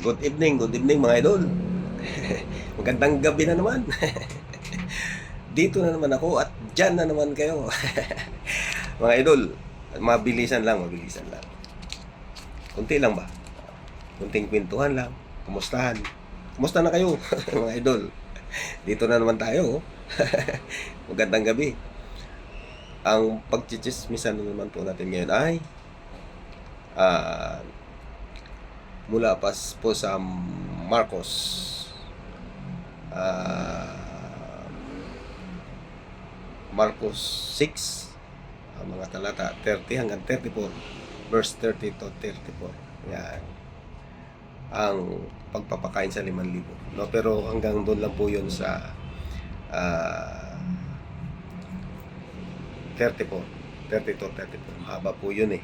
Good evening mga idol. Magandang gabi na naman. Dito na naman ako at dyan na naman kayo. Mga idol, mabilisan lang. Kunti lang ba? Kunting kwentuhan lang. Kumustahan? Kumusta na kayo mga idol? Dito na naman tayo. Magandang gabi. Ang pagchichismisan naman po natin ngayon ay mula po sa Marcos Marcos 6 mga talata 30 hanggang 34 verse 30 to 34. Yan ang pagpapakain sa 5,000, no? Pero hanggang doon lang po yun sa 34 30 to 34. Mahaba po yun eh,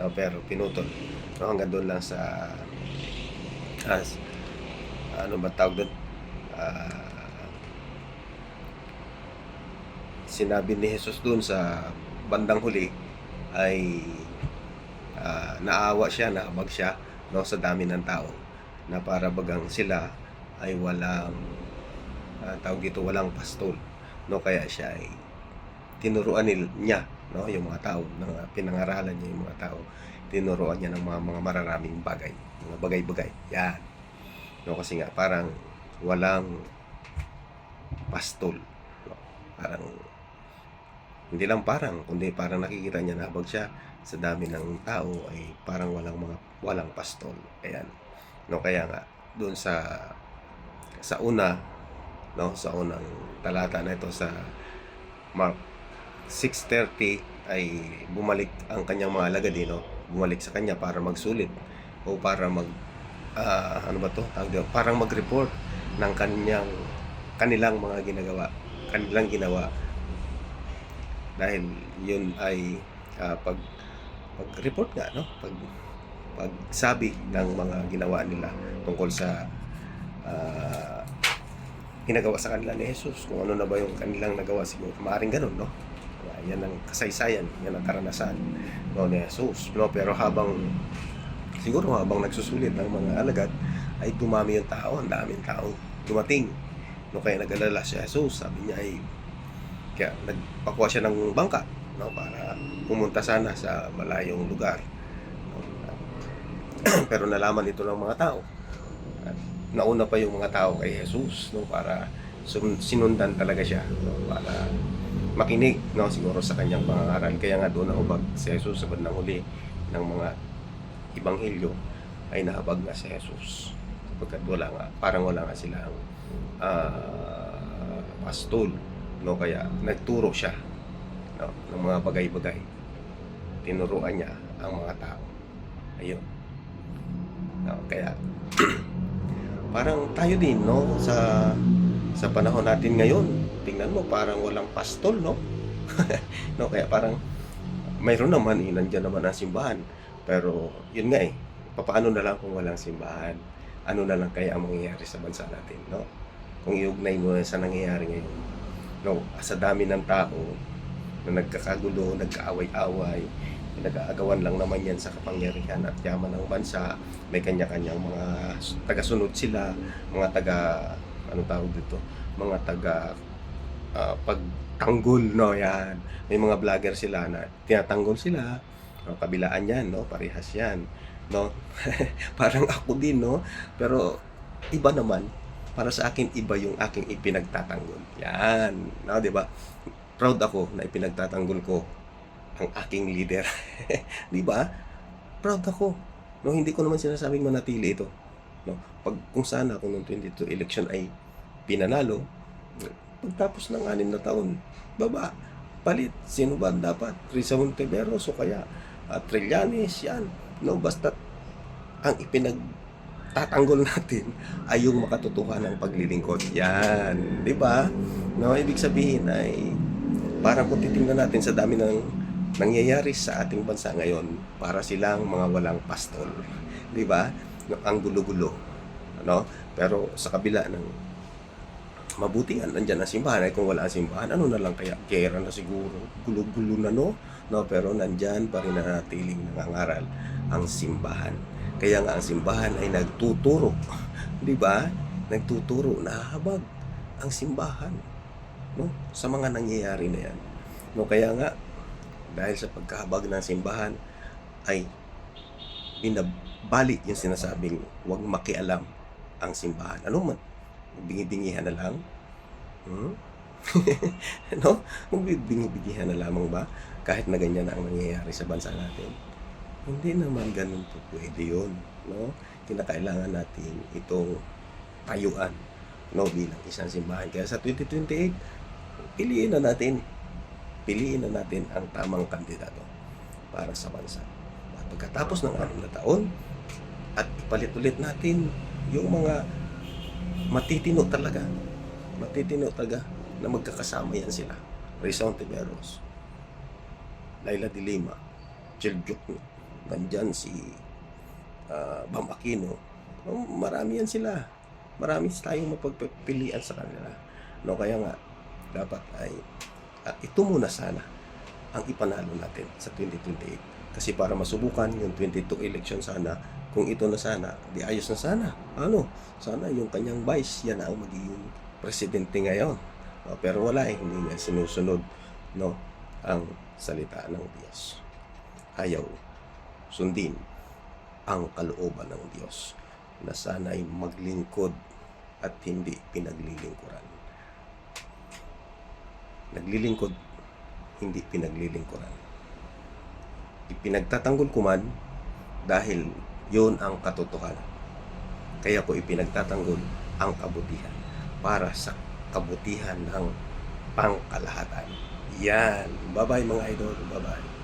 no? Pero pinutol, no? Hanggang doon lang sa ano ba tawag doon? Sinabi ni Jesus doon sa bandang huli ay naawa siya, naabag siya, no, sa dami ng tao, na para bagang sila ay walang tawag dito, walang pastol, no? Kaya siya ay tinuruan niya, no, yung mga tao, pinangaralan niya yung mga tao, tinuruan niya ng mga mararaming bagay, mga bagay-bagay. Yan, no, kasi nga parang walang pastol, no? Parang hindi lang parang, kundi parang nakikita niya na habang siya sa dami ng tao ay parang walang pastol. Ayan, no? Kaya nga doon sa una, no, sa unang talata na ito sa Mark 6:30 ay bumalik ang kanyang mga alagad, bumalik sa kanya para magsulit o para ano ba to? Parang mag-report ng kanilang mga kanilang ginawa. Dahil yun ay pag-report nga, no? Pagsabi ng mga ginawa nila tungkol sa ginagawa sa kanila ni Jesus, kung ano na ba yung kanilang nagawa. Siguro maaaring ganun, no? Yan ang kasaysayan, yan ang karanasan, no, ni Jesus, no? Pero habang nagsusulit ng mga alagad ay dumami yung tao, ang daming tao dumating, no? Kaya nag-alala si Jesus, sabi niya ay kaya nagpakuha siya ng bangka, no, para pumunta sana sa malayong lugar, no? Pero nalaman ito ng mga tao at nauna pa yung mga tao kay Jesus, no, para sinundan talaga siya, no, para makinig, no, siguro sa kanyang pangangaral. Kaya nga doon naubag si Jesus sa bandang huli ng mga ibanghilyo ay nahabag na si Jesus, pagkat parang wala nga silang pastol, no? Kaya nagturo siya, no, ng mga bagay-bagay, tinuruan niya ang mga tao. Ayun, no? Kaya parang tayo din, no, sa panahon natin ngayon, tingnan mo parang walang pastol, no? No, kaya parang mayroon naman, nandiyan naman ang simbahan, pero yun nga papaano na lang kung walang simbahan? Ano na lang kaya ang mangyayari sa bansa natin, no? Kung iugnay mo sa nangyayari ngayon, no, sa dami ng tao na nagkakagulo, nagkaaway-away, nag-aagawan lang naman yan sa kapangyarihan at yaman ng bansa. May kanya-kanyang mga taga-sunod sila, mga mga taga pagtanggol, no? Yan, may mga vlogger sila na tinatanggol sila, no? Kabilaan yan, no? Parehas yan, no? Parang ako din, no? Pero iba naman. Para sa akin, iba yung aking ipinagtatanggol. Yan, no, 'di ba? Proud ako na ipinagtatanggol ko ang aking leader. 'Di ba? Proud ako. No, hindi ko naman sinasabing manatili ito, no? Kung sana noong 22 election ay pinanalo, pagtapos ng 6 na taon, palit. Sino ba dapat? Risa Hontiveros o kaya Trillanes, yan, no? Basta ang tatanggol natin ay yung makatotohanan ng paglilingkod. Yan, 'di ba? No, ibig sabihin ay parang kung titingnan natin sa dami ng nangyayari sa ating bansa ngayon, para silang mga walang pastol, 'di ba? No, ang gulo-gulo, no? Pero sa kabila ng mabutihan, nandiyan ang simbahan. Ay kung wala ang simbahan, ano na lang kaya? Kera na siguro, gulo-gulo na, no? No, pero nandiyan pa rin nanatiling nangangaral ang simbahan. Kaya nga ang simbahan ay nagtuturo, 'di ba? Nagtuturo, nahahabag ang simbahan, no, sa mga nangyayari na 'yan. No, kaya nga dahil sa pagkahabag ng simbahan ay binabali yung sinasabing huwag makialam ang simbahan. Ano man, bingi-bingihan na lang, hmm? No? Magbibingi-bingihan na lamang ba kahit na ganyan na ang nangyayari sa bansa natin? Hindi naman gano'n po puwede 'yun, no? Kinakailangan natin itong tayuan, no, bilang isang simbahan. Kaya sa 2028, piliin na natin, piliin na natin ang tamang kandidato para sa bansa. At pagkatapos ng 6 na taon at ipalit ulit natin yung mga matitino talaga na magkakasama yan sila. Rizal Tiberos, Laila de Lima, Chiljuk, nandyan si Bam Aquino. Marami yan sila. Marami tayong mapagpipilian sa kanila. No, kaya nga, dapat ay ito muna sana ang ipanalo natin sa 2028. Kasi para masubukan yung 22 election sana, kung ito na sana, di ayos na sana. Sana yung kanyang vice, yan ang magiging presidente ngayon. Pero wala hindi niya sinusunod, no, ang salita ng Diyos. Ayaw sundin ang kalooban ng Diyos na sana'y maglingkod at hindi pinaglilingkuran. Naglilingkod, hindi pinaglilingkuran. Ipinagtatanggol ko man dahil yon ang katotohanan. Kaya ko ipinagtatanggol ang kabutihan para sa kabutihan ng pangkalahatan. Yan. Bye-bye mga idol. Bye-bye.